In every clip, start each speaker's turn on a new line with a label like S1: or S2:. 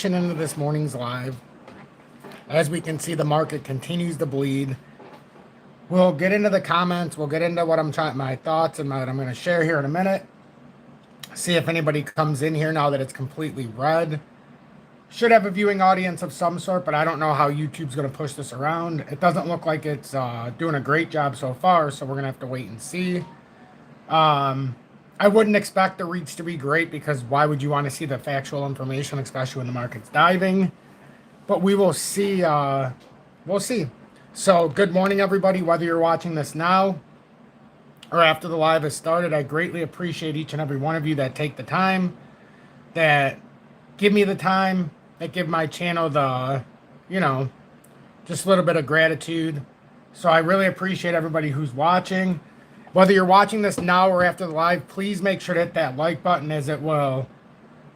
S1: into this morning's live. As we can see, the market continues to bleed. We'll get into the comments. We'll get into what my thoughts and what I'm going to share here in a minute. See if anybody comes in here now that it's completely red. Should have a viewing audience of some sort, but I don't know how YouTube's going to push this around. It doesn't look like it's doing a great job so far, so we're going to have to wait and see. I wouldn't expect the reach to be great because why would you want to see the factual information, especially when the market's diving? But we will see. We'll see. So good morning, everybody, whether you're watching this now or after the live has started. I greatly appreciate each and every one of you that take the time, that give me the time, that give my channel the, just a little bit of gratitude. So I really appreciate everybody who's watching. Whether you're watching this now or after the live, please make sure to hit that like button, as it will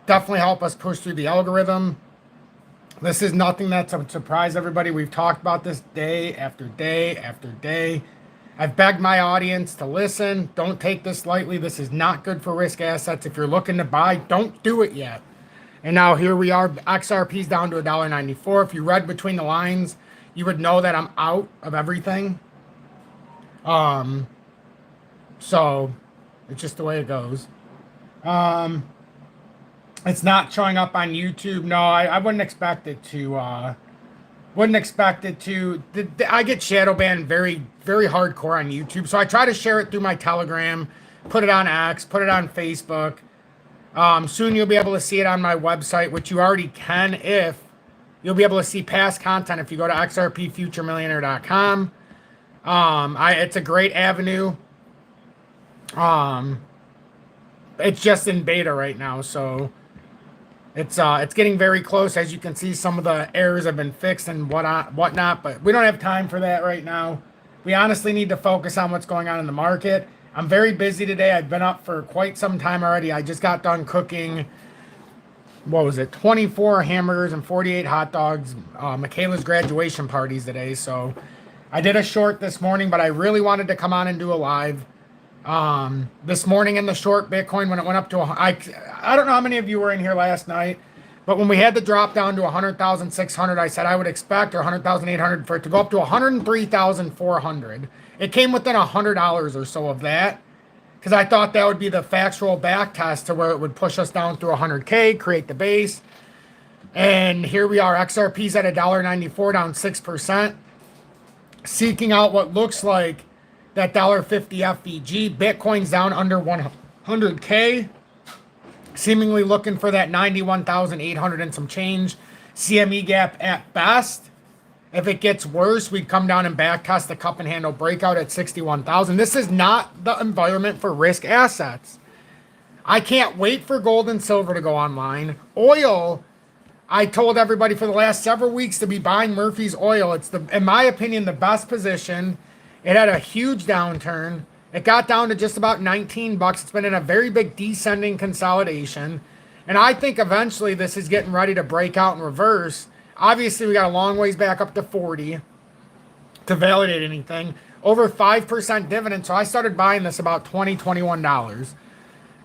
S1: definitely help us push through the algorithm. This is nothing that's a surprise, everybody. We've talked about this day after day after day. I've begged my audience to listen. Don't take this lightly. This is not good for risk assets. If you're looking to buy, don't do it yet. And now here we are. XRP's down to $1.94. If you read between the lines, you would know that I'm out of everything. So it's just the way it goes. It's not showing up on YouTube. No, I wouldn't expect it to. I get shadow banned very, very hardcore on YouTube. So I try to share it through my Telegram, put it on X, put it on Facebook. Soon you'll be able to see it on my website, which you already can if you'll be able to see past content if you go to xrpfuturemillionaire.com. It's a great avenue. It's just in beta right now, so it's getting very close. As you can see, some of the errors have been fixed and whatnot, but we don't have time for that right now. We honestly need to focus on what's going on in the market. I'm very busy today. I've been up for quite some time already. I just got done cooking, 24 hamburgers and 48 hot dogs, Michaela's graduation parties today. So I did a short this morning, but I really wanted to come on and do a live. This morning in the short Bitcoin, when it went up to, I don't know how many of you were in here last night, but when we had the drop down to 100,600, I said I would expect, or 100,800, for it to go up to 103,400. It came within $100 or so of that, because I thought that would be the factual back test to where it would push us down through 100K, create the base. And here we are. XRP's at $1.94, down 6%, seeking out what looks like that $1.50 FVG. Bitcoin's down under 100K, seemingly looking for that 91,800 and some change CME gap at best. If it gets worse, we'd come down and back test the cup and handle breakout at 61,000. This is not the environment for risk assets. I can't wait for gold and silver to go online. Oil, I told everybody for the last several weeks to be buying Murphy's oil. It's, in my opinion, the best position. It had a huge downturn. It got down to just about 19 bucks. It's been in a very big descending consolidation. And I think eventually this is getting ready to break out and reverse. Obviously, we got a long ways back up to 40 to validate anything. Over 5% dividend. So I started buying this about $20, $21.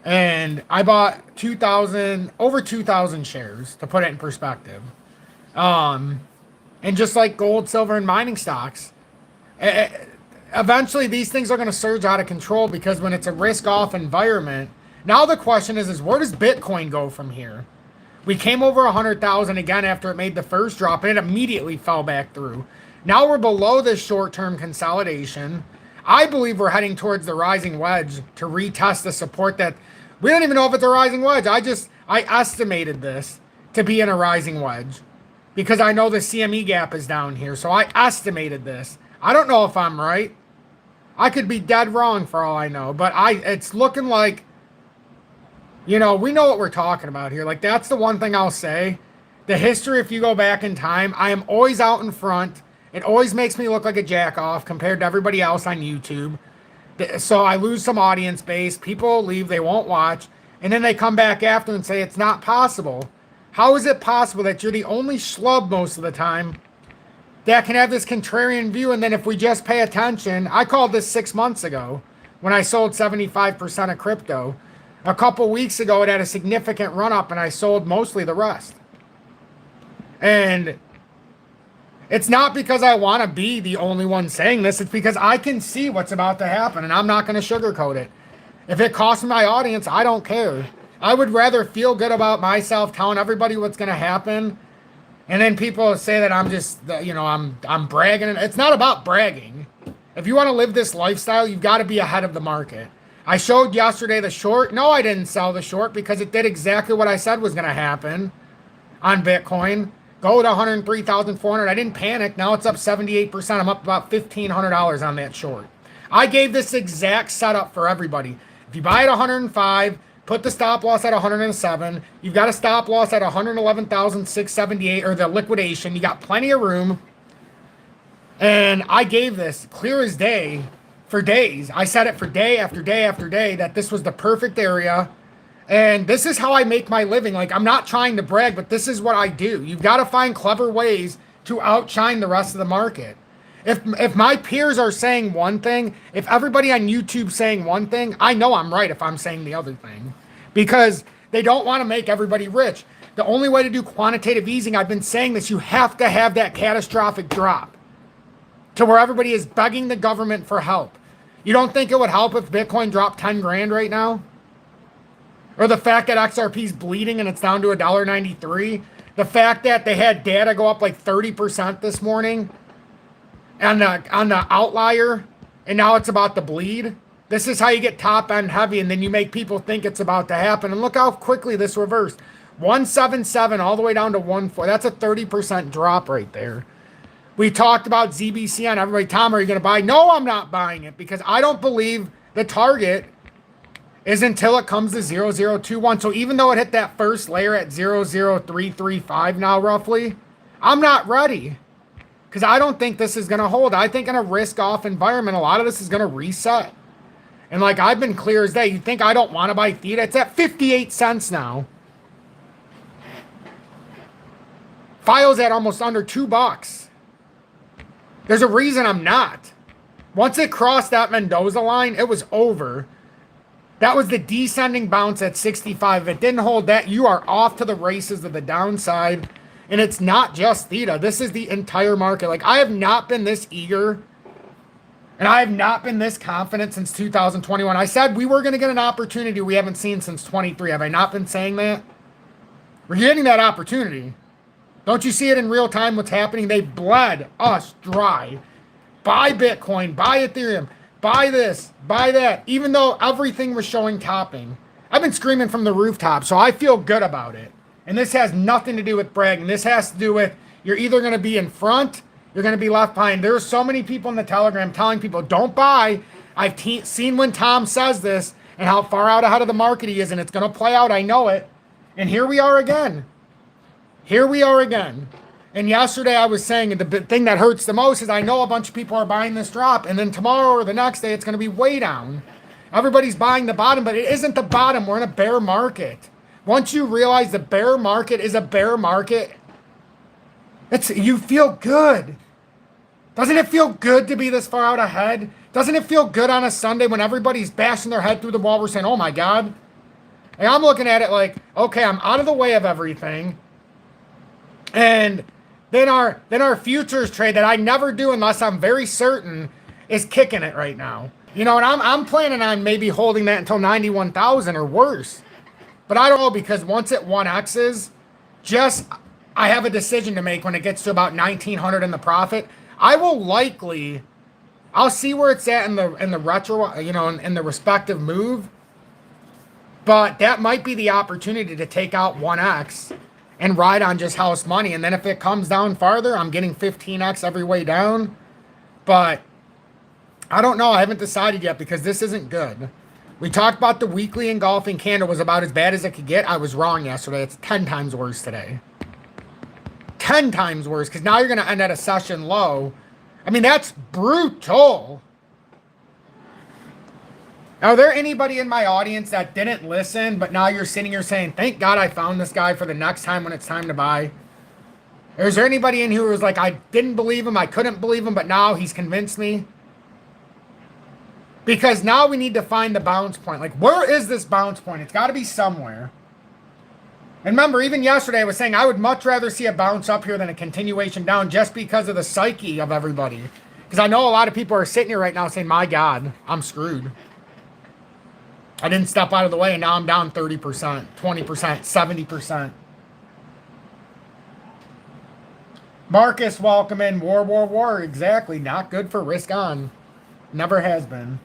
S1: And I bought over 2,000 shares, to put it in perspective. And just like gold, silver, and mining stocks, eventually these things are going to surge out of control, because when it's a risk-off environment, now the question is where does Bitcoin go from here? We came over 100,000 again after it made the first drop, and it immediately fell back through. Now we're below this short-term consolidation. I believe we're heading towards the rising wedge to retest the support that we don't even know if it's a rising wedge. I estimated this to be in a rising wedge because I know the CME gap is down here. So I estimated this. I don't know if I'm right. I could be dead wrong for all I know, but it's looking like, we know what we're talking about here. Like, that's the one thing I'll say. The history, if you go back in time, I am always out in front. It always makes me look like a jack-off compared to everybody else on YouTube. So I lose some audience base. People leave. They won't watch. And then they come back after and say it's not possible. How is it possible that you're the only schlub most of the time that can have this contrarian view? And then if we just pay attention, I called this 6 months ago when I sold 75% of crypto. A couple weeks ago, it had a significant run up, and I sold mostly the rest. And it's not because I want to be the only one saying this. It's because I can see what's about to happen, and I'm not going to sugarcoat it. If it costs my audience, I don't care. I would rather feel good about myself telling everybody what's going to happen, and then people say that I'm just, you know, I'm bragging. It's not about bragging. If you want to live this lifestyle, you've got to be ahead of the market. I showed yesterday the short. No, I didn't sell the short because it did exactly what I said was going to happen on Bitcoin. Go to 103,400. I didn't panic. Now it's up 78%. I'm up about $1,500 on that short. I gave this exact setup for everybody. If you buy at 105, put the stop loss at 107. You've got a stop loss at 111,678, or the liquidation. You got plenty of room. And I gave this clear as day for days. I said it for day after day after day that this was the perfect area. And this is how I make my living. Like, I'm not trying to brag, but this is what I do. You've got to find clever ways to outshine the rest of the market. If my peers are saying one thing, if everybody on YouTube saying one thing, I know I'm right if I'm saying the other thing. Because they don't want to make everybody rich. The only way to do quantitative easing, I've been saying this, you have to have that catastrophic drop to where everybody is begging the government for help. You don't think it would help if Bitcoin dropped 10 grand right now? Or the fact that XRP is bleeding and it's down to $1.93. The fact that they had data go up like 30% this morning on the outlier, and now it's about to bleed. This is how you get top end heavy, and then you make people think it's about to happen. And look how quickly this reversed. 177 all the way down to 14. That's a 30% drop right there. We talked about ZBC on everybody. Tom, are you going to buy? No, I'm not buying it because I don't believe the target is until it comes to 0021. So even though it hit that first layer at 00335 now roughly, I'm not ready because I don't think this is going to hold. I think in a risk-off environment, a lot of this is going to reset. And like I've been clear as day, you think I don't want to buy Theta? It's at 58 cents now. File's at almost under $2. There's a reason I'm not. Once it crossed that Mendoza line, it was over. That was the descending bounce at 65. If it didn't hold that, you are off to the races of the downside. And it's not just Theta. This is the entire market. Like, I have not been this eager, and I have not been this confident since 2021. I said we were going to get an opportunity we haven't seen since 23. Have I not been saying that? We're getting that opportunity. Don't you see it in real time what's happening? They bled us dry. Buy Bitcoin, buy Ethereum, buy this, buy that, even though everything was showing topping. I've been screaming from the rooftop, so I feel good about it. And this has nothing to do with bragging. This has to do with you're either going to be in front, you're going to be left behind. There's so many people in the Telegram telling people, don't buy. I've seen when Tom says this and how far out ahead of the market he is, and it's going to play out. I know it. And here we are again. Here we are again. And yesterday I was saying the thing that hurts the most is I know a bunch of people are buying this drop, and then tomorrow or the next day it's going to be way down. Everybody's buying the bottom, but it isn't the bottom. We're in a bear market. Once you realize the bear market is a bear market, you feel good. Doesn't it feel good to be this far out ahead? Doesn't it feel good on a Sunday when everybody's bashing their head through the wall? We're saying, oh my God. And I'm looking at it like, okay, I'm out of the way of everything. And then our futures trade that I never do unless I'm very certain is kicking it right now. You know, and I'm planning on maybe holding that until 91,000 or worse. But I don't know, because once it 1X's, I have a decision to make when it gets to about 1,900 in the profit. I'll see where it's at in the retro, you know, in the respective move. But that might be the opportunity to take out 1X and ride on just house money. And then if it comes down farther, I'm getting 15X every way down. But I don't know. I haven't decided yet because this isn't good. We talked about the weekly engulfing candle was about as bad as it could get. I was wrong yesterday. It's 10 times worse today. 10 times worse, because now you're going to end at a session low. I mean, that's brutal. Are there anybody in my audience that didn't listen, but now you're sitting here saying, thank God I found this guy for the next time when it's time to buy? Or is there anybody in here who was like, I didn't believe him, I couldn't believe him, but now he's convinced me? Because now we need to find the bounce point. Like, where is this bounce point? It's got to be somewhere. And remember, even yesterday I was saying I would much rather see a bounce up here than a continuation down just because of the psyche of everybody. Because I know a lot of people are sitting here right now saying, my God, I'm screwed. I didn't step out of the way and now I'm down 30%, 20%, 70%. Marcus, welcome in. War. Exactly. Not good for risk on. Never has been.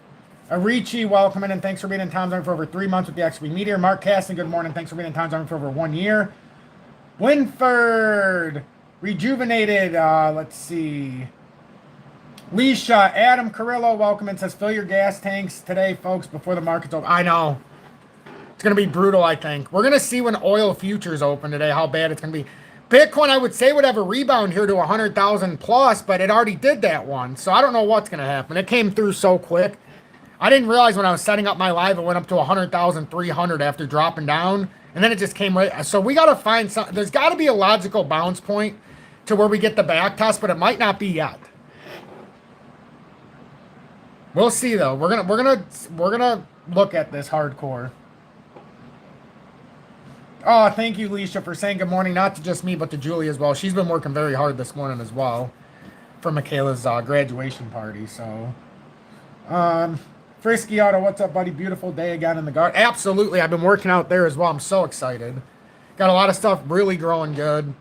S1: Arichi, welcome in, and thanks for being in Tom Zone for over 3 months with the XRP Meteor. Mark Caston, good morning. Thanks for being in Tom Zone for over 1 year. Winford, Rejuvenated, let's see. Leisha, Adam Carrillo, welcome in, says, fill your gas tanks today, folks, before the market's open. I know. It's going to be brutal, I think. We're going to see when oil futures open today how bad it's going to be. Bitcoin, I would say, would have a rebound here to 100,000 plus, but it already did that one. So I don't know what's going to happen. It came through so quick. I didn't realize when I was setting up my live, it went up to 100,300 after dropping down. And then it just came right. So we got to find something. There's got to be a logical bounce point to where we get the back test, but it might not be yet. We'll see though. We're gonna look at this hardcore. Oh, thank you, Leisha, for saying good morning. Not to just me, but to Julie as well. She's been working very hard this morning as well for Michaela's graduation party. So, Frisky Auto, what's up, buddy? Beautiful day again in the garden. Absolutely. I've been working out there as well. I'm so excited. Got a lot of stuff really growing good.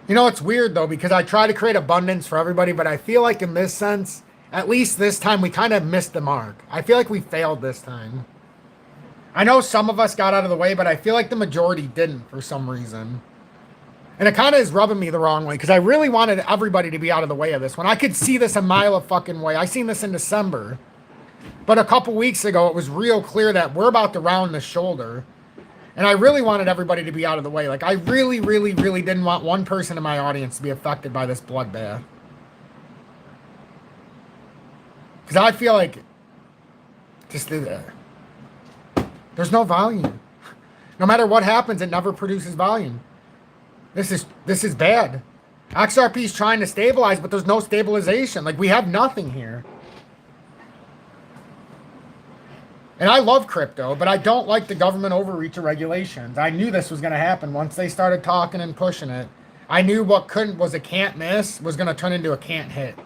S1: You know, it's weird, though, because I try to create abundance for everybody, but I feel like in this sense, at least this time, we kind of missed the mark. I feel like we failed this time. I know some of us got out of the way, but I feel like the majority didn't for some reason. And it kind of is rubbing me the wrong way, because I really wanted everybody to be out of the way of this one. I could see this a mile of fucking way. I seen this in December. But a couple weeks ago, it was real clear that we're about to round the shoulder. And I really wanted everybody to be out of the way. Like, I really, really, really didn't want one person in my audience to be affected by this bloodbath. Because I feel like just there's no volume. No matter what happens, it never produces volume. This is bad. XRP is trying to stabilize, but there's no stabilization. Like, we have nothing here. And I love crypto, but I don't like the government overreach of regulations. I knew this was going to happen once they started talking and pushing it. I knew what was a can't miss was going to turn into a can't hit.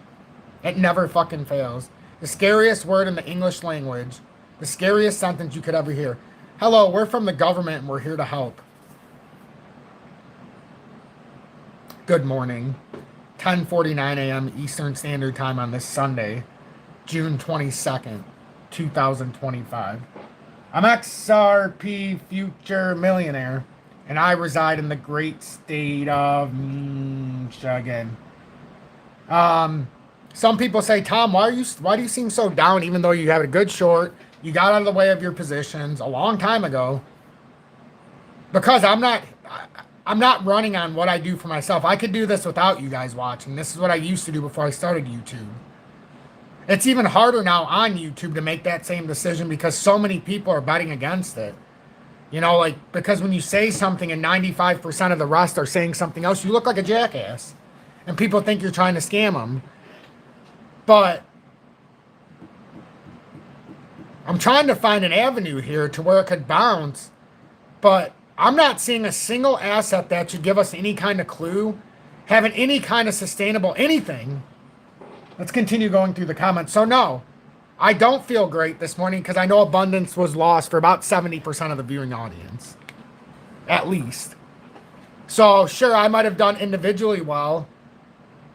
S1: It never fucking fails. The scariest word in the English language. The scariest sentence you could ever hear. Hello, we're from the government and we're here to help. Good morning. 10:49 a.m. Eastern Standard Time on this Sunday, June 22nd. 2025. I'm XRP Future Millionaire, and I reside in the great state of Michigan. Some people say, Tom, why do you seem so down even though you had a good short? You got out of the way of your positions a long time ago. Because I'm not running on what I do for myself. I could do this without you guys watching. This is what I used to do before I started YouTube. It's even harder now on YouTube to make that same decision because so many people are betting against it. You know, like, because when you say something and 95% of the rest are saying something else, you look like a jackass. And people think you're trying to scam them. But I'm trying to find an avenue here to where it could bounce. But I'm not seeing a single asset that should give us any kind of clue, having any kind of sustainable anything. Let's continue going through the comments. So no, I don't feel great this morning because I know abundance was lost for about 70% of the viewing audience. At least. So sure, I might have done individually well.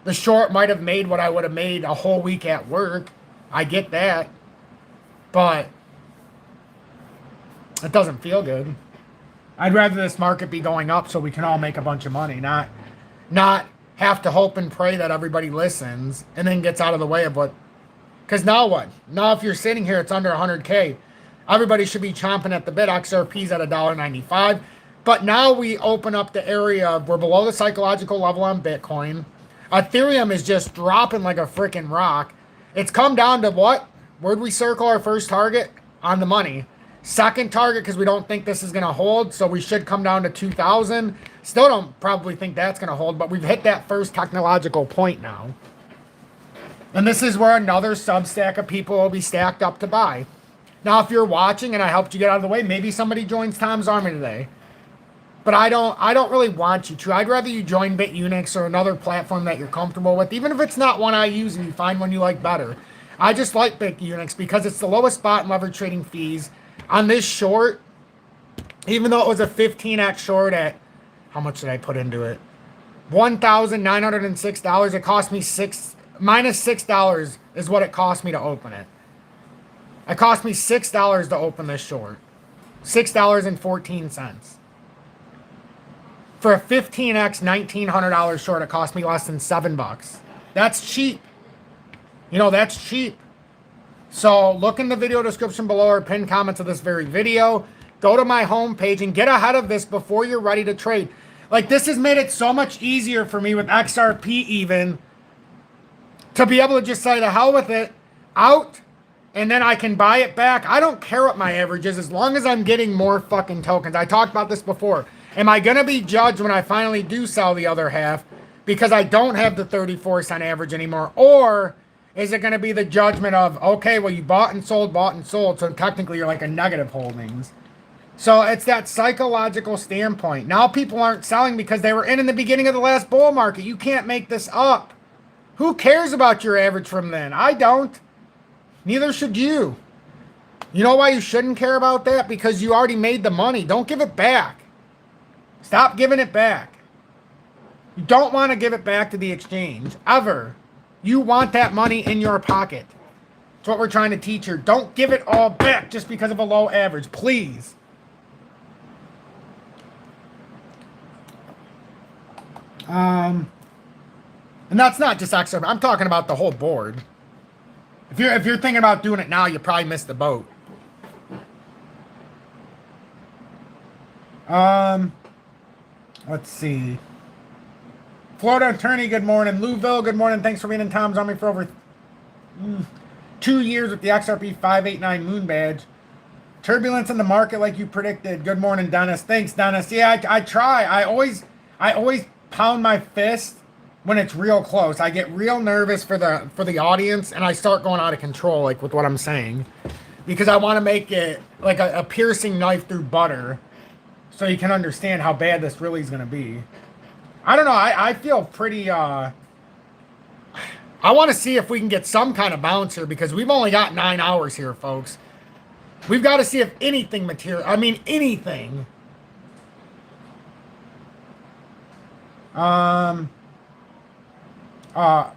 S1: The short might have made what I would have made a whole week at work. I get that. But it doesn't feel good. I'd rather this market be going up so we can all make a bunch of money, not have to hope and pray that everybody listens and then gets out of the way of what. Because now what? Now if you're sitting here, it's under 100K. Everybody should be chomping at the bit. XRP's at $1.95. But now we open up the area of we're below the psychological level on Bitcoin. Ethereum is just dropping like a freaking rock. It's come down to what? Where'd we circle our first target? On the money. Second target, because we don't think this is going to hold, so we should come down to 2,000. Still don't probably think that's going to hold, but we've hit that first technological point now. And this is where another substack of people will be stacked up to buy. Now, if you're watching and I helped you get out of the way, maybe somebody joins Tom's Army today. But I don't really want you to. I'd rather you join BITUNIX or another platform that you're comfortable with, even if it's not one I use and you find one you like better. I just like BITUNIX because it's the lowest spot and leverage trading fees. On this short, even though it was a 15x short at, how much did I put into it? $1,906. It cost me minus $6 is what it cost me to open it. It cost me $6 to open this short. $6.14. For a 15x $1,900 short, it cost me less than $7. That's cheap. You know, that's cheap. So look in the video description below or pinned comments of this very video. Go to my homepage and get ahead of this before you're ready to trade. Like, this has made it so much easier for me with XRP even to be able to just say the hell with it, out, and then I can buy it back. I don't care what my average is as long as I'm getting more fucking tokens. I talked about this before. Am I going to be judged when I finally do sell the other half because I don't have the 34-cent average anymore? Or is it going to be the judgment of, okay, well, you bought and sold, so technically you're like a negative holdings. So it's that psychological standpoint. Now people aren't selling because they were in the beginning of the last bull market. You can't make this up. Who cares about your average from then? I don't. Neither should you. You know why you shouldn't care about that? Because you already made the money. Don't give it back. Stop giving it back. You don't want to give it back to the exchange, ever. You want that money in your pocket. That's what we're trying to teach here. Don't give it all back just because of a low average, please. And that's not just XRP. I'm talking about the whole board. If you're thinking about doing it now, you probably missed the boat. Let's see. Florida attorney, good morning. Louisville, good morning. Thanks for being in Tom's Army for over 2 years with the XRP 589 Moon Badge. Turbulence in the market like you predicted. Good morning, Dennis. Thanks, Dennis. Yeah, I try. I always pound my fist when it's real close. I get real nervous for the audience, and I start going out of control, like with what I'm saying, because I want to make it like a piercing knife through butter, so you can understand how bad this really is going to be. I don't know. I feel pretty. I want to see if we can get some kind of bounce here because we've only got 9 hours here, folks. We've got to see if anything material. I mean, anything.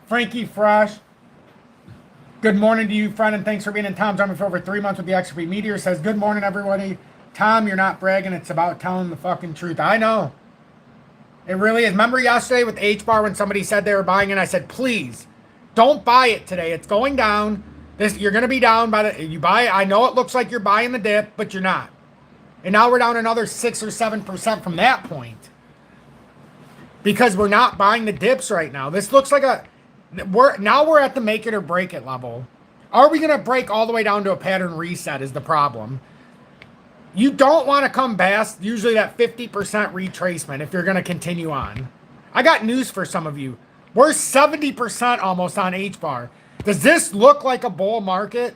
S1: Frankie Fresh. Good morning to you, friend, and thanks for being in Tom's Army for over 3 months with the XRP Meteor. Says, good morning, everybody. Tom, you're not bragging. It's about telling the fucking truth. I know. It really is. Remember yesterday with H-Bar when somebody said they were buying it? I said, please, don't buy it today. It's going down. You're going to be down by the... You buy it. I know it looks like you're buying the dip, but you're not. And now we're down another 6 or 7% from that point. Because we're not buying the dips right now. This looks like now we're at the make it or break it level. Are we going to break all the way down to a pattern reset is the problem. You don't want to come past usually that 50% retracement if you're going to continue on. I got news for some of you. We're 70% almost on H-bar. Does this look like a bull market?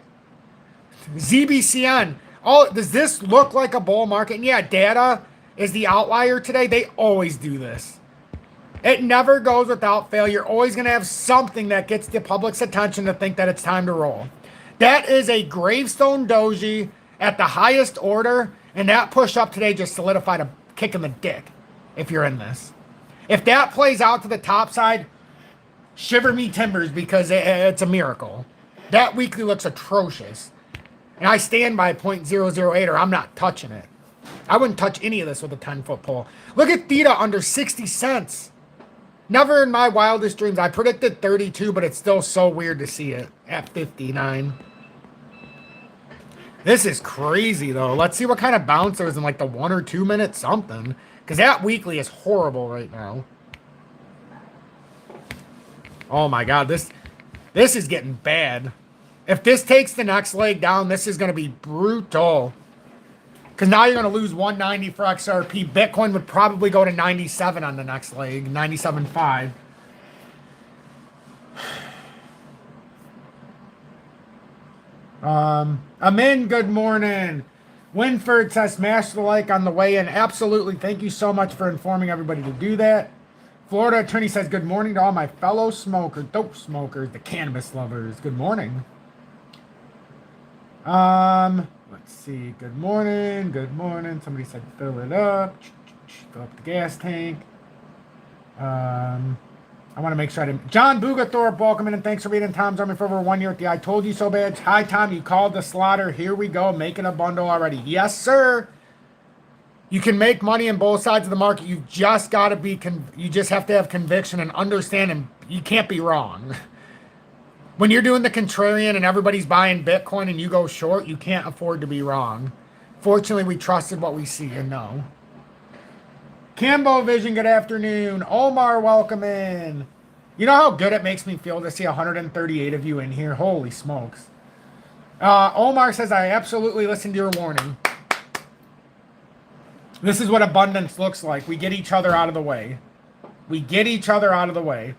S1: ZBCN. Does this look like a bull market? And yeah, data is the outlier today. They always do this. It never goes without fail. You're always going to have something that gets the public's attention to think that it's time to roll. That is a gravestone doji at the highest order, and that push up today just solidified a kick in the dick if you're in this. If that plays out to the top side, shiver me timbers because it's a miracle. That weekly looks atrocious. And I stand by 0.008 or I'm not touching it. I wouldn't touch any of this with a 10-foot pole. Look at Theta under 60 cents. Never in my wildest dreams. I predicted 32, but it's still so weird to see it at 59. This is crazy, though. Let's see what kind of bounce there is in like the 1 or 2 minute something. Because that weekly is horrible right now. Oh, my God. This is getting bad. If this takes the next leg down, this is going to be brutal. Because now you're going to lose 190 for XRP. Bitcoin would probably go to 97 on the next leg. 97.5. Amin, good morning. Winford says smash the like on the way in. Absolutely. Thank you so much for informing everybody to do that. Florida attorney says good morning to all my fellow smokers, dope smokers, the cannabis lovers. Good morning. Let's see. Good morning. Good morning. Somebody said fill it up. Fill up the gas tank. I want to make sure I didn't. John Bugathorpe, welcome in and thanks for being in Tom's Army for over 1 year at the I Told You So badge. Hi, Tom. You called the slaughter. Here we go. Making a bundle already. Yes, sir. You can make money in both sides of the market. You've just got to be, you just have to have conviction and understand, and you can't be wrong. When you're doing the contrarian and everybody's buying Bitcoin and you go short, you can't afford to be wrong. Fortunately, we trusted what we see and know. Cambo Vision, good afternoon. Omar, welcome in. You know how good it makes me feel to see 138 of you in here? Holy smokes. Omar says, I absolutely listened to your warning. This is what abundance looks like. We get each other out of the way. We get each other out of the way.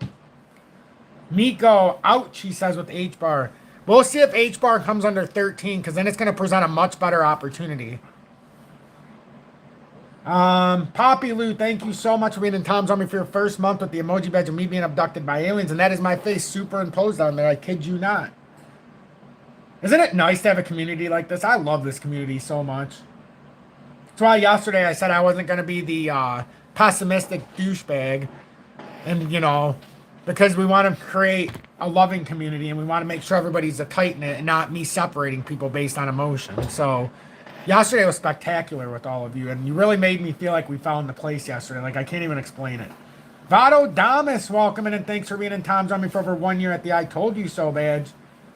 S1: Miko, ouch, he says with H-bar. We'll see if H-bar comes under 13, because then it's going to present a much better opportunity. Poppy Lou, thank you so much for being in Tom's Army for your first month with the emoji badge of me being abducted by aliens, and that is my face superimposed on there. I kid you not. Isn't it nice to have a community like this? I love this community so much. That's why yesterday I said I wasn't going to be the pessimistic douchebag, and you know, because we want to create a loving community and we want to make sure everybody's a tight-knit and not me separating people based on emotion. So yesterday was spectacular with all of you, and you really made me feel like we found the place yesterday. Like, I can't even explain it. Vado Damas, welcome in, and thanks for being in Tom's Army for over 1 year at the I Told You So badge.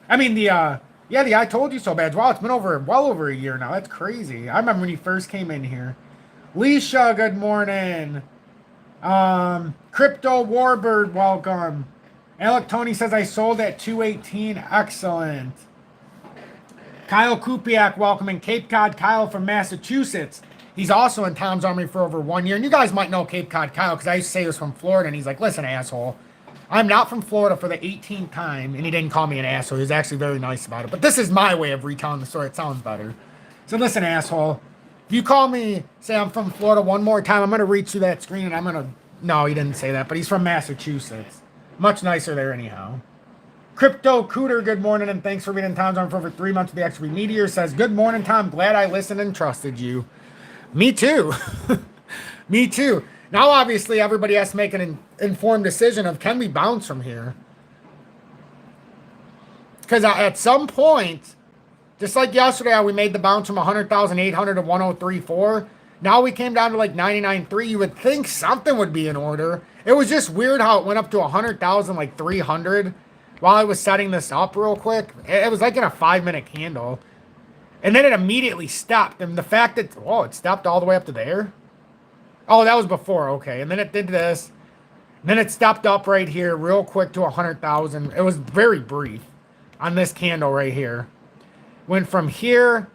S1: I mean, the I Told You So badge. Wow, it's been well over a year now. That's crazy. I remember when you first came in here. Leisha, good morning. Crypto Warbird, welcome. Alec Tony says, I sold at 218. Excellent. Kyle Kupiak, welcoming Cape Cod Kyle from Massachusetts. He's also in Tom's Army for over 1 year. And you guys might know Cape Cod Kyle because I used to say he was from Florida. And he's like, listen, asshole, I'm not from Florida for the 18th time. And he didn't call me an asshole. He was actually very nice about it. But this is my way of retelling the story. It sounds better. So listen, asshole, if you call me, say I'm from Florida one more time, I'm going to reach through that screen and I'm going to... No, he didn't say that. But he's from Massachusetts. Much nicer there anyhow. Crypto Cooter, good morning, and thanks for being in Tom's Army for over 3 months with the XRP Meteor. Says, good morning, Tom. Glad I listened and trusted you. Me too. Me too. Now, obviously, everybody has to make an informed decision of, can we bounce from here? Because at some point, just like yesterday, how we made the bounce from 100,800 to 103.4. Now we came down to like 99.3. You would think something would be in order. It was just weird how it went up to 100,000, like 300. While I was setting this up real quick, it was like in a 5-minute candle. And then it immediately stopped. And the fact that, oh, it stopped all the way up to there. Oh, that was before. Okay. And then it did this. And then it stopped up right here real quick to 100,000. It was very brief on this candle right here. Went from here.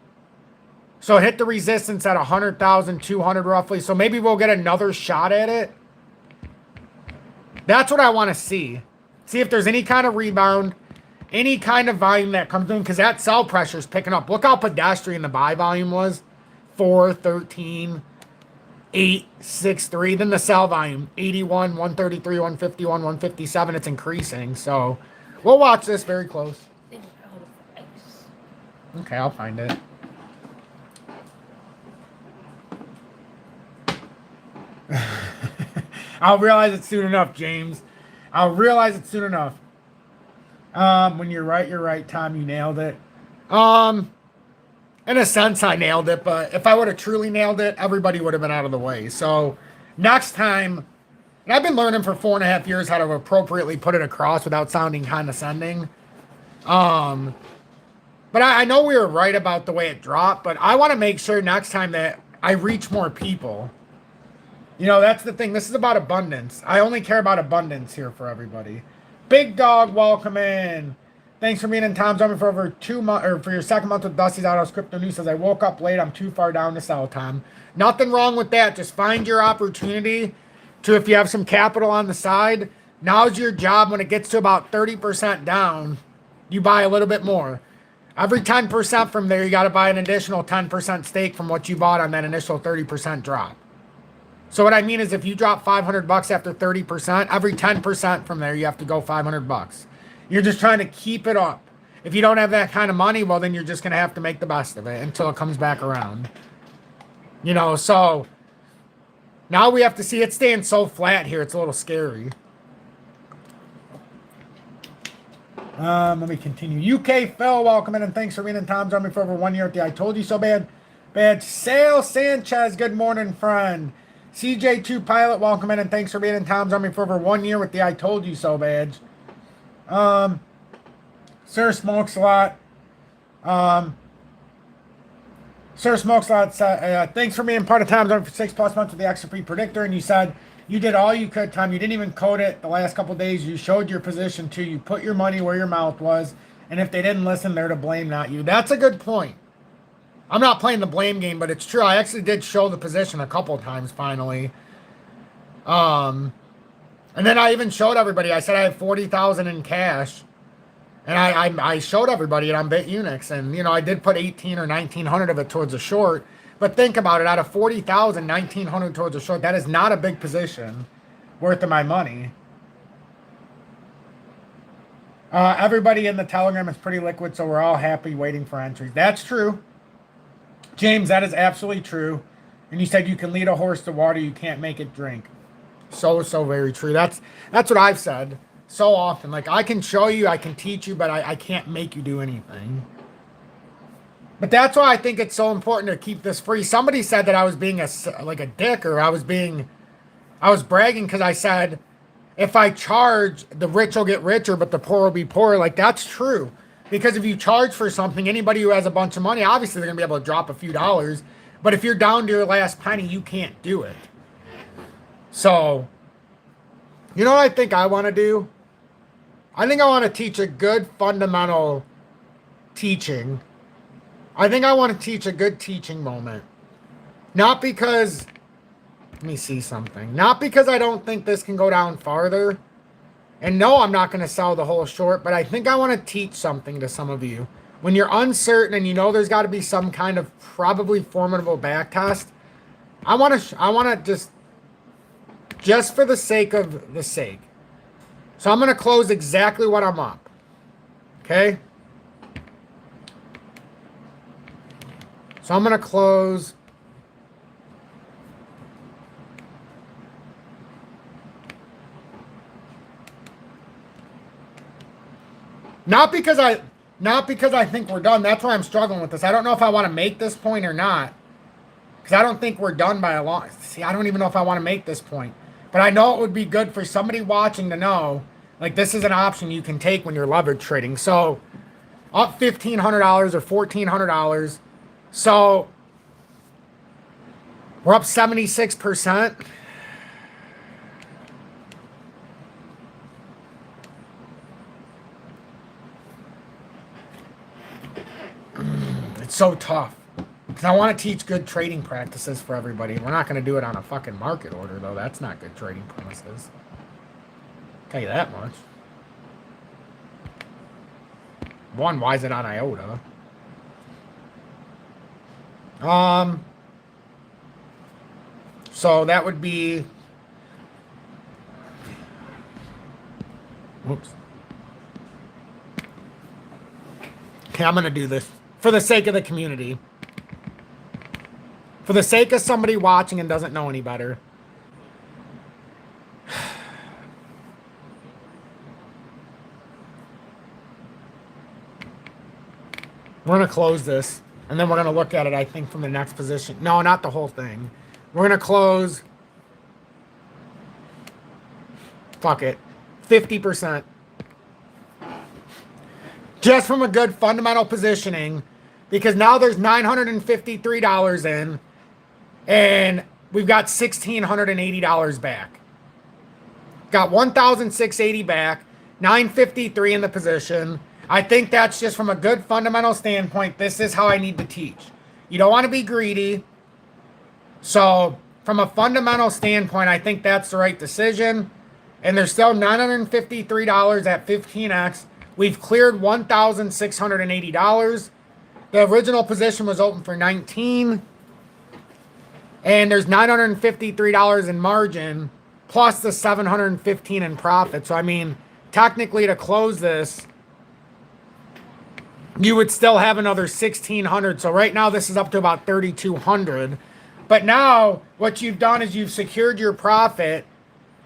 S1: So it hit the resistance at 100,200 roughly. So maybe we'll get another shot at it. That's what I want to see. See if there's any kind of rebound, any kind of volume that comes in, because that sell pressure is picking up. Look how pedestrian the buy volume was. 4, 13, 8, 6, 3. Then the sell volume, 81, 133, 151, 157. It's increasing. So we'll watch this very close. Okay, I'll find it. I'll realize it soon enough, James. I'll realize it soon enough. When you're right, Tom. You nailed it. In a sense, I nailed it. But if I would have truly nailed it, everybody would have been out of the way. So next time, and I've been learning for 4.5 years how to appropriately put it across without sounding condescending. But I know we were right about the way it dropped. But I want to make sure next time that I reach more people. You know, that's the thing. This is about abundance. I only care about abundance here for everybody. Big Dog, welcome in. Thanks for being in Tom's Army for over 2 months, or for your second month with Dusty's Autos Crypto News. Says, I woke up late. I'm too far down to sell, Tom. Nothing wrong with that. Just find your opportunity to, if you have some capital on the side, now's your job. When it gets to about 30% down, you buy a little bit more. Every 10% from there, you got to buy an additional 10% stake from what you bought on that initial 30% drop. So what I mean is if you drop 500 bucks after 30%, every 10% from there, you have to go 500 bucks. You're just trying to keep it up. If you don't have that kind of money, well, then you're just going to have to make the best of it until it comes back around. You know, so now we have to see it staying so flat here. It's a little scary. Let me continue. UK Phil, welcome in and thanks for being in Tom's Army for over 1 year at the I Told You So Bad. Sale Sanchez, good morning, friend. CJ2 Pilot, welcome in and thanks for being in Tom's Army for over 1 year with the I Told You So badge. Sir Smokes a lot. Sir Smokes a lot. Thanks for being part of Tom's Army for 6+ months with the XRP Predictor. And you said you did all you could, Tom. You didn't even code it the last couple of days. You showed your position too. You put your money where your mouth was. And if they didn't listen, they're to blame, not you. That's a good point. I'm not playing the blame game, but it's true. I actually did show the position a couple of times finally. And then I even showed everybody. I said I had 40,000 in cash. And I showed everybody it on BITUNIX. And, you know, I did put 18 or 1,900 of it towards a short. But think about it. Out of 40,000, 1,900 towards a short. That is not a big position worth of my money. Everybody in the Telegram is pretty liquid, so we're all happy waiting for entries. That's true. James, that is absolutely true. And you said you can lead a horse to water, you can't make it drink. So very true. That's what I've said so often. Like, I can show you, I can teach you, but I can't make you do anything. But that's why I think it's so important to keep this free. Somebody said that I was being like a dick, or I was bragging because I said, if I charge, the rich will get richer, but the poor will be poorer. Like, that's true. Because if you charge for something, anybody who has a bunch of money, obviously they're going to be able to drop a few dollars. But if you're down to your last penny, you can't do it. So, you know what I think I want to do? I think I want to teach a good fundamental teaching. I think I want to teach a good teaching moment. Not because, let me see something. Not because I don't think this can go down farther. And no, I'm not going to sell the whole short, but I think I want to teach something to some of you. When you're uncertain and you know there's got to be some kind of probably formidable back test, I want to just for the sake of the sake. So I'm going to close exactly what I'm up. Okay? So I'm going to close. Not because I think we're done. That's why I'm struggling with this. I don't know if I want to make this point or not. Because I don't think we're done by a long... See, I don't even know if I want to make this point. But I know it would be good for somebody watching to know, like, this is an option you can take when you're leverage trading. So, up $1,500 or $1,400. So, we're up 76%. It's so tough. Because I want to teach good trading practices for everybody. We're not going to do it on a fucking market order, though. That's not good trading premises. I'll tell you that much. One, why is it on IOTA? So that would be... Whoops. Okay, I'm going to do this for the sake of the community. For the sake of somebody watching and doesn't know any better. We're going to close this. And then we're going to look at it, I think, from the next position. No, not the whole thing. We're going to close. Fuck it. 50%. Just from a good fundamental positioning. Because now there's $953 in. And we've got $1,680 back. Got $1,680 back. $953 in the position. I think that's just from a good fundamental standpoint. This is how I need to teach. You don't want to be greedy. So from a fundamental standpoint, I think that's the right decision. And there's still $953 at 15x. We've cleared $1,680. The original position was open for 19, and there's $953 in margin plus the 715 in profit. So I mean, technically to close this, you would still have another 1,600. So right now this is up to about 3,200. But now what you've done is you've secured your profit.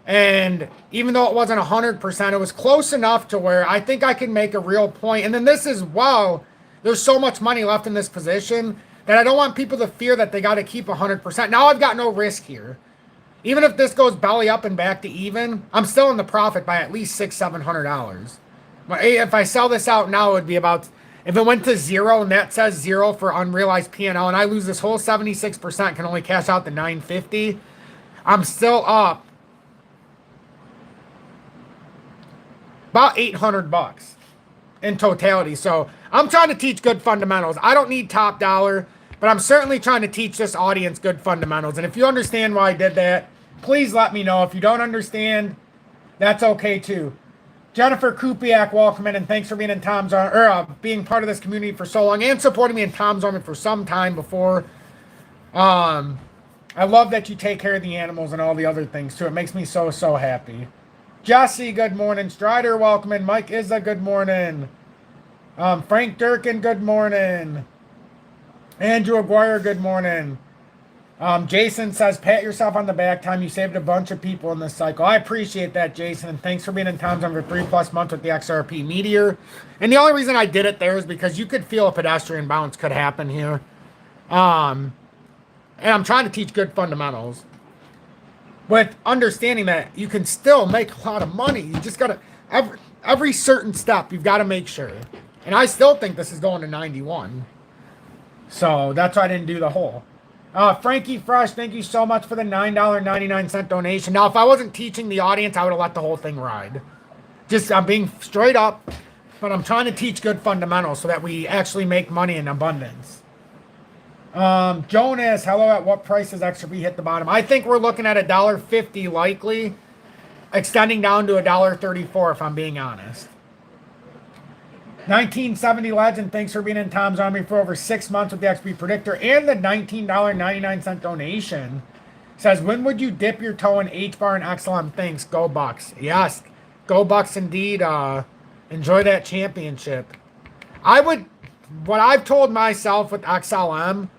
S1: And even though it wasn't 100%, it was close enough to where I think I can make a real point. And then this is, wow, there's so much money left in this position that I don't want people to fear that they got to keep 100%. Now I've got no risk here. Even if this goes belly up and back to even, I'm still in the profit by at least $600-700. If I sell this out now, it would be about, if it went to zero and that says zero for unrealized P&L and I lose this whole 76%, can only cash out the $950, I'm still up about $800 in totality. So I'm trying to teach good fundamentals. I don't need top dollar, but I'm certainly trying to teach this audience good fundamentals. And if you understand why I did that, please let me know. If you don't understand, that's okay too. Jennifer Kupiak, welcome in, and thanks for being in Tom's Army, or being part of this community for so long and supporting me in Tom's Army for some time before. I love that you take care of the animals and all the other things too. It makes me so happy. Jesse, good morning. Strider, welcome in. Mike Izza, good morning. Frank Durkin, good morning. Andrew Aguirre, good morning. Jason says, pat yourself on the back. Time you saved a bunch of people in this cycle. I appreciate that, Jason. And thanks for being in Tom's Army for 3+ months with the XRP Meteor. And the only reason I did it there is because you could feel a pedestrian bounce could happen here. And I'm trying to teach good fundamentals, with understanding that you can still make a lot of money. You just got to, every certain step, you've got to make sure. And I still think this is going to 91. So that's why I didn't do the whole. Frankie Fresh, thank you so much for the $9.99 donation. Now, if I wasn't teaching the audience, I would have let the whole thing ride. Just, I'm being straight up, but I'm trying to teach good fundamentals so that we actually make money in abundance. Jonas, hello, at what price does XRP hit the bottom? I think we're looking at $1.50 likely, extending down to $1.34 if I'm being honest. 1970 Legend, thanks for being in Tom's Army for over 6 months with the XP Predictor and the $19.99 donation. Says, when would you dip your toe in H-bar and XLM? Thanks, go Bucks. Yes, go Bucks indeed. Enjoy that championship. What I've told myself with XLM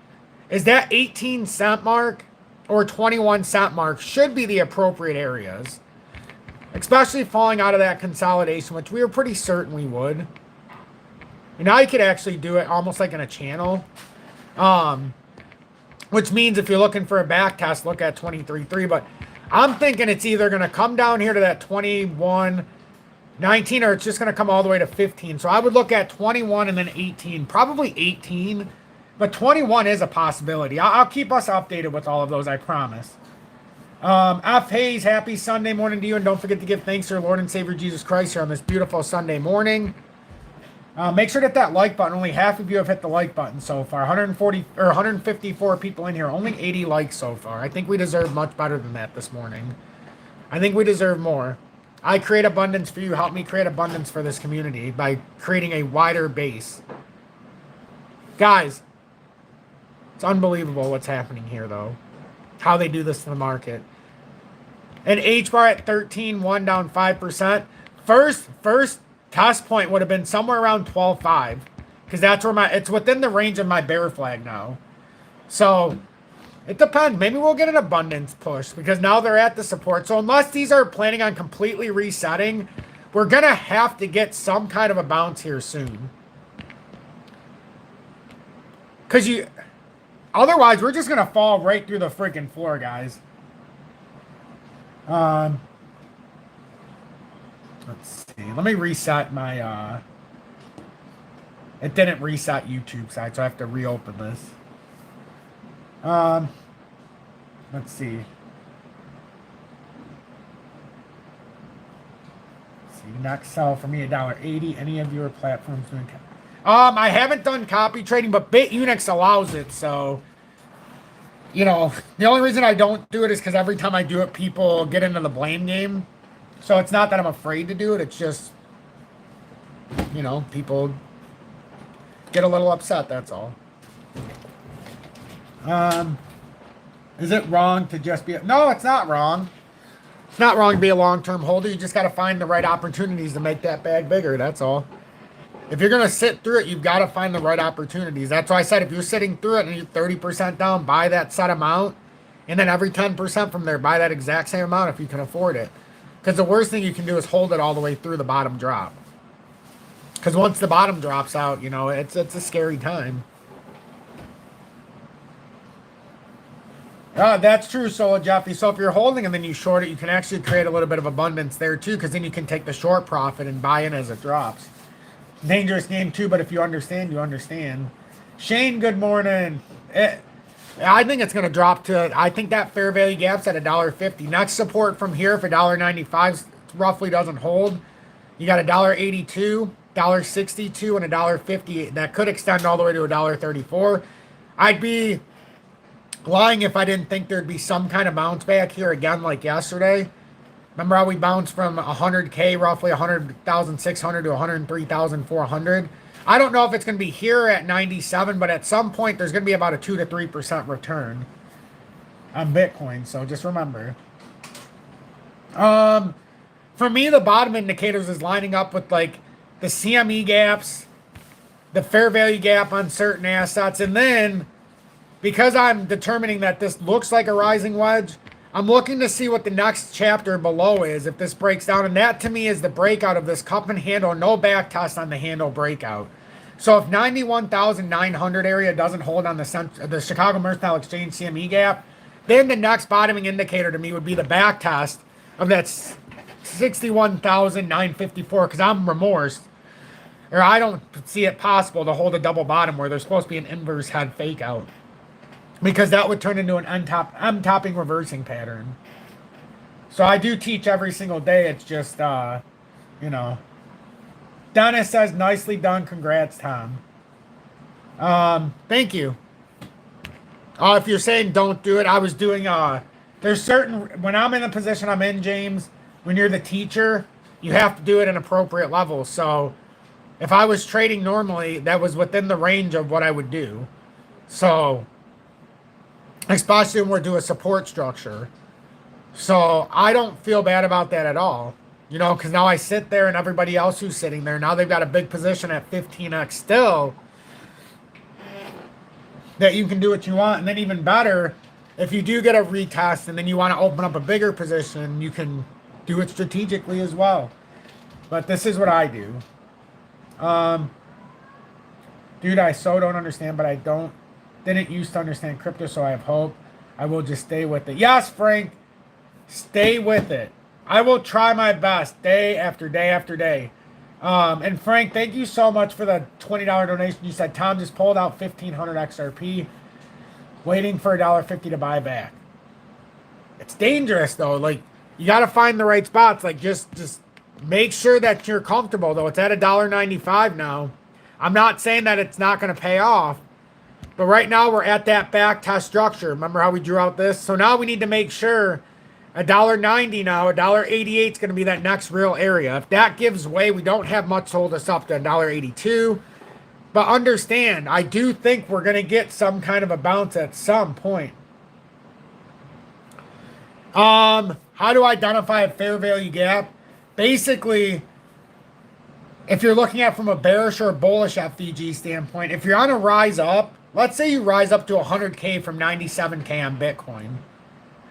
S1: is that 18-cent mark or 21-cent mark should be the appropriate areas, especially falling out of that consolidation, which we were pretty certain we would. And now you could actually do it almost like in a channel, which means if you're looking for a back test, look at 23.3. But I'm thinking it's either going to come down here to that 21.19 or it's just going to come all the way to 15. So I would look at 21 and then 18, probably 18. But 21 is a possibility. I'll keep us updated with all of those, I promise. F. Hayes, happy Sunday morning to you. And don't forget to give thanks to our Lord and Savior Jesus Christ here on this beautiful Sunday morning. Make sure to hit that like button. Only half of you have hit the like button so far. 140 or 154 people in here. Only 80 likes so far. I think we deserve much better than that this morning. I think we deserve more. I create abundance for you. Help me create abundance for this community by creating a wider base. Guys, it's unbelievable what's happening here, though. How they do this to the market. And H-bar at 13.1 down 5%. First test point would have been somewhere around 12.5. Because that's where it's within the range of my bear flag now. So, it depends. Maybe we'll get an abundance push. Because now they're at the support. So, unless these are planning on completely resetting, we're going to have to get some kind of a bounce here soon. Because otherwise, we're just going to fall right through the freaking floor, guys. Let's see. Let me reset my, it didn't reset YouTube side, so I have to reopen this. Let's see. Next sell for me $1.80. Any of your platforms doing I haven't done copy trading, but BITUNIX allows it, so you know, the only reason I don't do it is because every time I do it, people get into the blame game. So it's not that I'm afraid to do it, it's just you know, people get a little upset, that's all. Is it wrong to just be... No, it's not wrong. It's not wrong to be a long-term holder. You just got to find the right opportunities to make that bag bigger, that's all. If you're going to sit through it, you've got to find the right opportunities. That's why I said if you're sitting through it and you're 30% down, buy that set amount. And then every 10% from there, buy that exact same amount if you can afford it. Because the worst thing you can do is hold it all the way through the bottom drop. Because once the bottom drops out, you know, it's a scary time. That's true, Sola Jeffy. So if you're holding and then you short it, you can actually create a little bit of abundance there too, because then you can take the short profit and buy in as it drops. Dangerous game too, but if you understand, you understand. Shane, good morning. I think it's going to drop to, I think that fair value gap's at $1.50. Next support from here for $1.95 roughly doesn't hold. You got $1.82, $1.62, and $1.50. That could extend all the way to $1.34. I'd be lying if I didn't think there'd be some kind of bounce back here again like yesterday. Remember how we bounced from 100K, roughly 100,600 to 103,400? I don't know if it's going to be here at 97, but at some point there's going to be about a 2 to 3% return on Bitcoin. So just remember. For me, the bottom indicators is lining up with like the CME gaps, the fair value gap on certain assets, and then because I'm determining that this looks like a rising wedge, I'm looking to see what the next chapter below is if this breaks down. And that to me is the breakout of this cup and handle. No back test on the handle breakout. So if 91,900 area doesn't hold on the Chicago Mercantile Exchange CME gap, then the next bottoming indicator to me would be the back test of that 61,954, because I'm remorsed. Or I don't see it possible to hold a double bottom where there's supposed to be an inverse head fake out. Because that would turn into an M-topping reversing pattern. So I do teach every single day. It's just, you know. Dennis says, nicely done. Congrats, Tom. Thank you. If you're saying don't do it, I was doing, there's certain, when I'm in the position I'm in, James, when you're the teacher, you have to do it at appropriate levels. So if I was trading normally, that was within the range of what I would do. So... especially when we're doing a support structure. So I don't feel bad about that at all. You know, because now I sit there and everybody else who's sitting there, now they've got a big position at 15x still. That you can do what you want. And then even better, if you do get a retest and then you want to open up a bigger position, you can do it strategically as well. But this is what I do. Dude, I so don't understand, but I didn't used to understand crypto, so I have hope. I will just stay with it. Yes, Frank, stay with it. I will try my best day after day after day. And Frank, thank you so much for the $20 donation. You said Tom just pulled out 1,500 XRP, waiting for $1.50 to buy back. It's dangerous though. Like you got to find the right spots. Like just make sure that you're comfortable though. It's at $1.95 now. I'm not saying that it's not going to pay off. But right now we're at that back test structure. Remember how we drew out this? So now we need to make sure $1.90 now, $1.88 is going to be that next real area. If that gives way, we don't have much to hold us up to $1.82. But understand, I do think we're going to get some kind of a bounce at some point. How do I identify a fair value gap? Basically, if you're looking at from a bearish or a bullish FVG standpoint, if you're on a rise up, let's say you rise up to 100K from 97K on Bitcoin,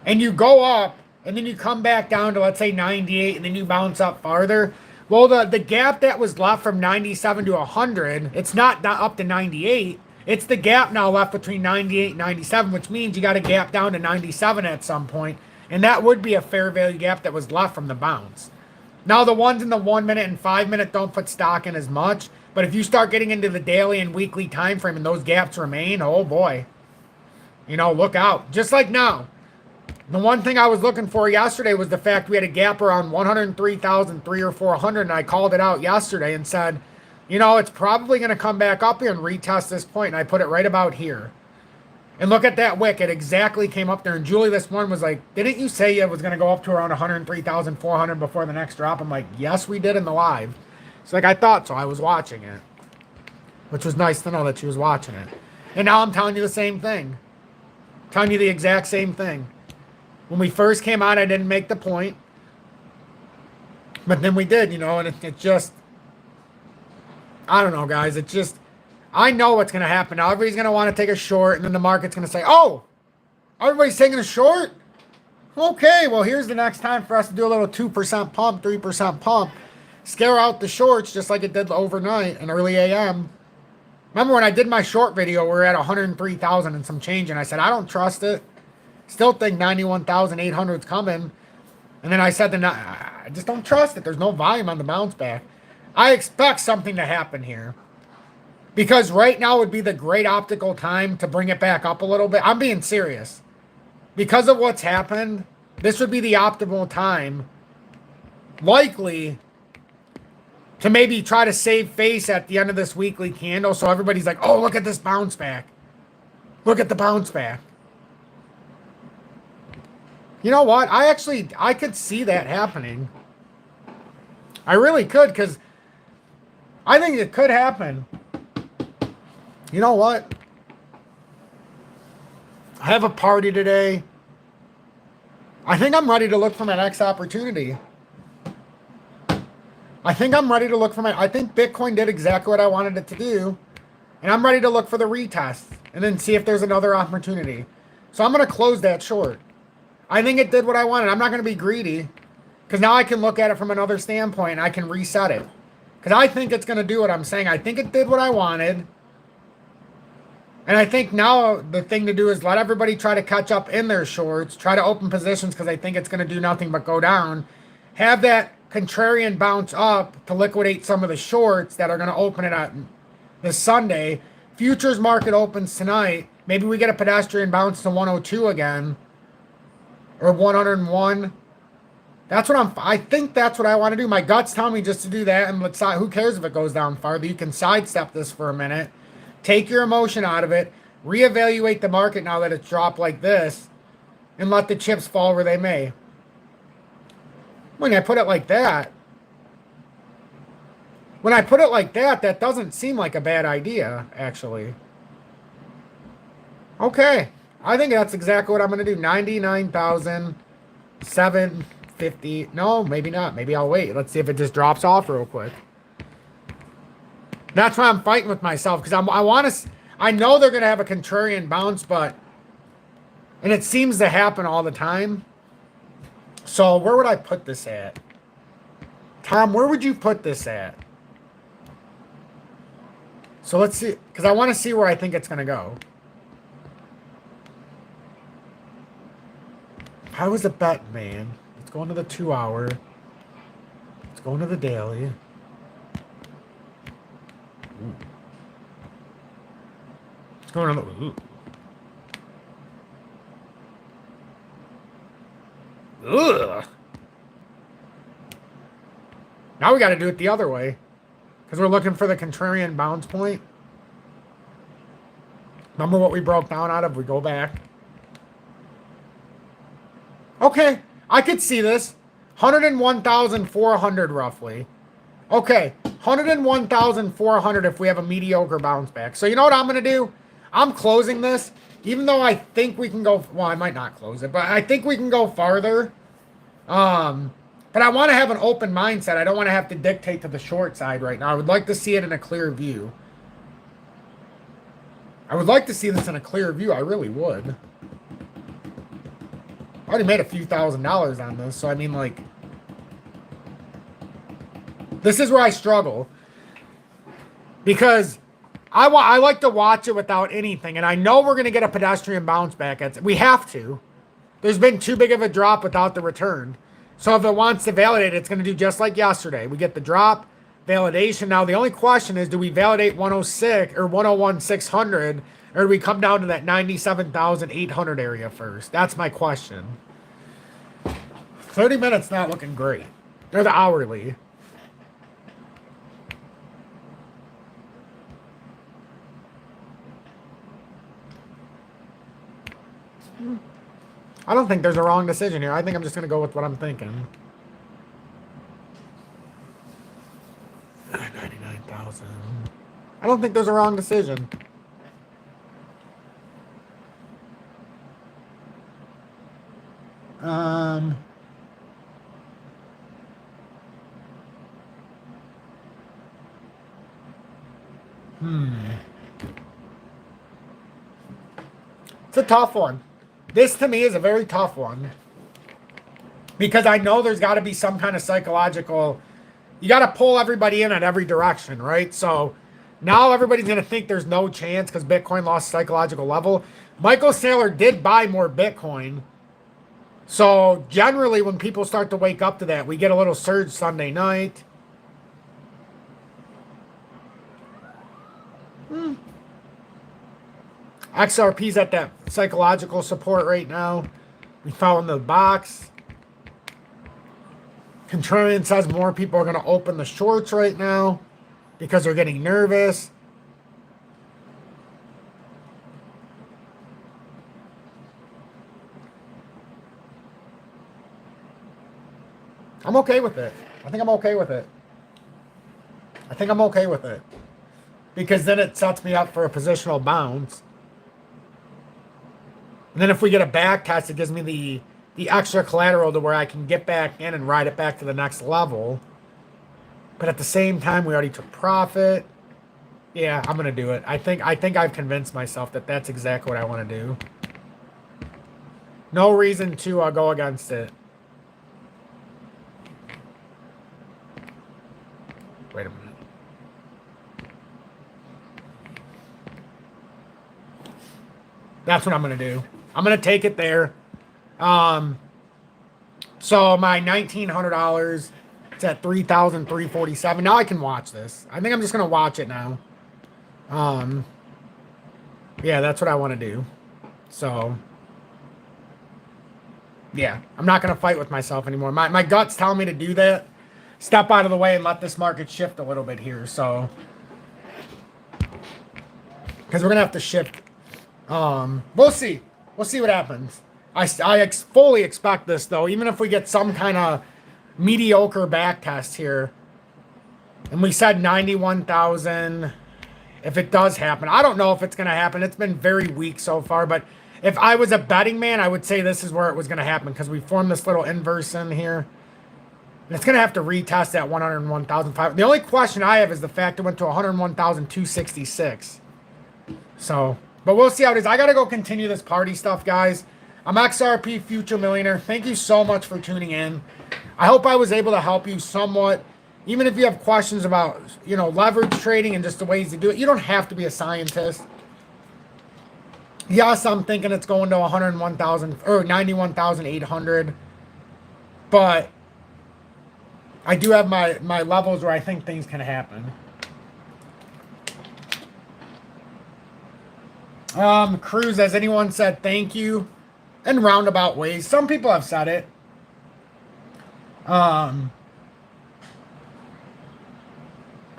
S1: and you go up, and then you come back down to, let's say, 98, and then you bounce up farther. Well, the gap that was left from 97 to 100, it's not up to 98. It's the gap now left between 98 and 97, which means you got a gap down to 97 at some point, and that would be a fair value gap that was left from the bounce. Now, the ones in the 1 minute and 5 minute don't put stock in as much, but if you start getting into the daily and weekly time frame and those gaps remain, oh boy, you know, look out. Just like now. The one thing I was looking for yesterday was the fact we had a gap around 103,300 or 400, and I called it out yesterday and said, you know, it's probably going to come back up here and retest this point, and I put it right about here. And look at that wick. It exactly came up there, and Julie this morning was like, didn't you say it was going to go up to around 103,400 before the next drop? I'm like, yes, we did in the live. She's like, I thought so. I was watching it. Which was nice to know that she was watching it. And now I'm telling you the same thing. Telling you the exact same thing. When we first came out, I didn't make the point. But then we did, you know, and it just... I don't know, guys. It just... I know what's going to happen. Now everybody's going to want to take a short, and then the market's going to say, oh, everybody's taking a short? Okay, well, here's the next time for us to do a little 2% pump, 3% pump. Scare out the shorts just like it did overnight and early AM. Remember when I did my short video, we were at 103,000 and some change, and I said, I don't trust it. Still think 91,800 is coming. And then I said, I just don't trust it. There's no volume on the bounce back. I expect something to happen here. Because right now would be the great optical time to bring it back up a little bit. I'm being serious. Because of what's happened, this would be the optimal time, likely, to maybe try to save face at the end of this weekly candle. So everybody's like, oh, look at this bounce back. Look at the bounce back. You know what? I could see that happening. I really could, because I think it could happen. You know what? I have a party today. I think I'm ready to look for my next opportunity. I think I'm ready to look for my... I think Bitcoin did exactly what I wanted it to do. And I'm ready to look for the retest. And then see if there's another opportunity. So I'm going to close that short. I think it did what I wanted. I'm not going to be greedy. Because now I can look at it from another standpoint. And I can reset it. Because I think it's going to do what I'm saying. I think it did what I wanted. And I think now the thing to do is let everybody try to catch up in their shorts. Try to open positions because I think it's going to do nothing but go down. Have that contrarian bounce up to liquidate some of the shorts that are going to open it at this Sunday. Futures market opens tonight. Maybe we get a pedestrian bounce to 102 again. Or 101. That's what I think that's what I want to do. My gut's telling me just to do that. And let's who cares if it goes down farther? You can sidestep this for a minute. Take your emotion out of it. Reevaluate the market now that it's dropped like this. And let the chips fall where they may. When I put it like that. When I put it like that, that doesn't seem like a bad idea, actually. Okay. I think that's exactly what I'm going to do. 99,750. No, maybe not. Maybe I'll wait. Let's see if it just drops off real quick. That's why I'm fighting with myself, because I know they're going to have a contrarian bounce, and it seems to happen all the time. So where would I put this at? Tom, where would you put this at? So let's see, because I want to see where I think it's going to go. How was the bet, man? Let's go into the 2 hour. Let's go into the daily. Ooh. What's going on? Ooh. Ugh. Now we got to do it the other way. Because we're looking for the contrarian bounce point. Remember what we broke down out of? We go back. Okay. I could see this. 101,400 roughly. Okay. 101,400 if we have a mediocre bounce back. So you know what I'm going to do? I'm closing this. Even though I think we can go... Well, I might not close it. But I think we can go farther. But I want to have an open mindset. I don't want to have to dictate to the short side right now. I would like to see it in a clear view. I would like to see this in a clear view. I really would. I already made a few $1,000s on this. So, I mean, like... This is where I struggle. Because I like to watch it without anything. And I know we're going to get a pedestrian bounce back. We have to. There's been too big of a drop without the return. So if it wants to validate, it's going to do just like yesterday. We get the drop, validation. Now, the only question is, do we validate 106 or 101,600? Or do we come down to that 97,800 area first? That's my question. 30 minutes not looking great. Or the hourly. I don't think there's a wrong decision here. I think I'm just going to go with what I'm thinking. I don't think there's a wrong decision. It's a tough one. This to me is a very tough one. Because I know there's got to be some kind of psychological... You got to pull everybody in at every direction, right? So now everybody's going to think there's no chance because Bitcoin lost psychological level. Michael Saylor did buy more Bitcoin. So generally when people start to wake up to that, we get a little surge Sunday night. XRP's at that psychological support right now. We found the box. Contrarian says more people are going to open the shorts right now because they're getting nervous. I'm okay with it. I think I'm okay with it. I think I'm okay with it. Because then it sets me up for a positional bounce. And then if we get a back test, it gives me the extra collateral to where I can get back in and ride it back to the next level. But at the same time, we already took profit. Yeah, I'm going to do it. I think I've convinced myself that that's exactly what I want to do. No reason to go against it. Wait a minute. That's what I'm going to do. I'm going to take it there. So my $1,900, it's at $3,347. Now I can watch this. I think I'm just going to watch it now. Yeah, that's what I want to do. So, yeah, I'm not going to fight with myself anymore. My gut's telling me to do that. Step out of the way and let this market shift a little bit here. So, because we're going to have to shift. We'll see. We'll see what happens. I fully expect this, though. Even if we get some kind of mediocre back test here. And we said 91,000. If it does happen. I don't know if it's going to happen. It's been very weak so far. But if I was a betting man, I would say this is where it was going to happen. Because we formed this little inverse in here. And it's going to have to retest at 101,500. The only question I have is the fact it went to 101,266. So... But we'll see how it is. I got to go continue this party stuff, guys. I'm XRP Future Millionaire. Thank you so much for tuning in. I hope I was able to help you somewhat. Even if you have questions about, you know, leverage trading and just the ways to do it, you don't have to be a scientist. Yes, I'm thinking it's going to 101,000 or 91,800. But I do have my levels where I think things can happen. Cruz, has anyone said thank you in roundabout ways? Some people have said it. I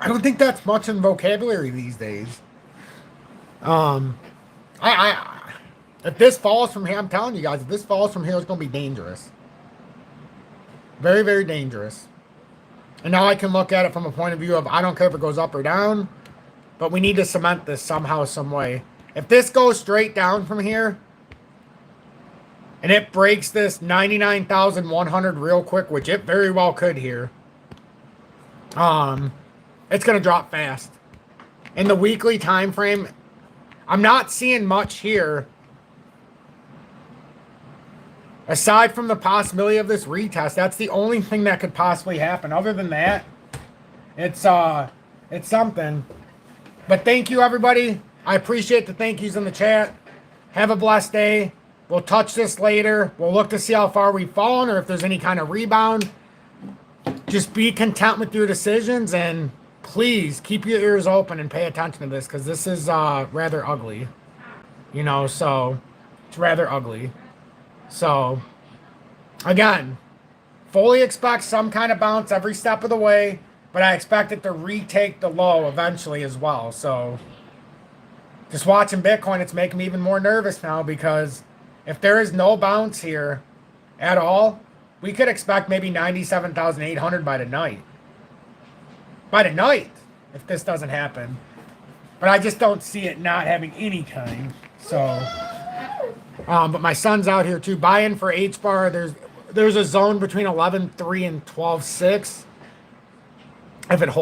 S1: don't think that's much in vocabulary these days. If this falls from here, I'm telling you guys, if this falls from here, it's going to be dangerous. Very, very dangerous. And now I can look at it from a point of view of I don't care if it goes up or down, but we need to cement this somehow, some way. If this goes straight down from here, and it breaks this 99,100 real quick, which it very well could here, it's going to drop fast. In the weekly time frame, I'm not seeing much here. Aside from the possibility of this retest, that's the only thing that could possibly happen. Other than that, it's something. But thank you, everybody. I appreciate the thank yous in the chat. Have a blessed day. We'll touch this later. We'll look to see how far we've fallen or if there's any kind of rebound. Just be content with your decisions and please keep your ears open and pay attention to this because this is rather ugly. You know, so it's rather ugly. So, again, fully expect some kind of bounce every step of the way, but I expect it to retake the low eventually as well. So, just watching Bitcoin, it's making me even more nervous now because if there is no bounce here at all, we could expect maybe 97,800 by tonight. By tonight, if this doesn't happen. but I just don't see it not having any kind. So, but my son's out here too buying for H bar. There's a zone between 11.3 and 12.6 if it holds.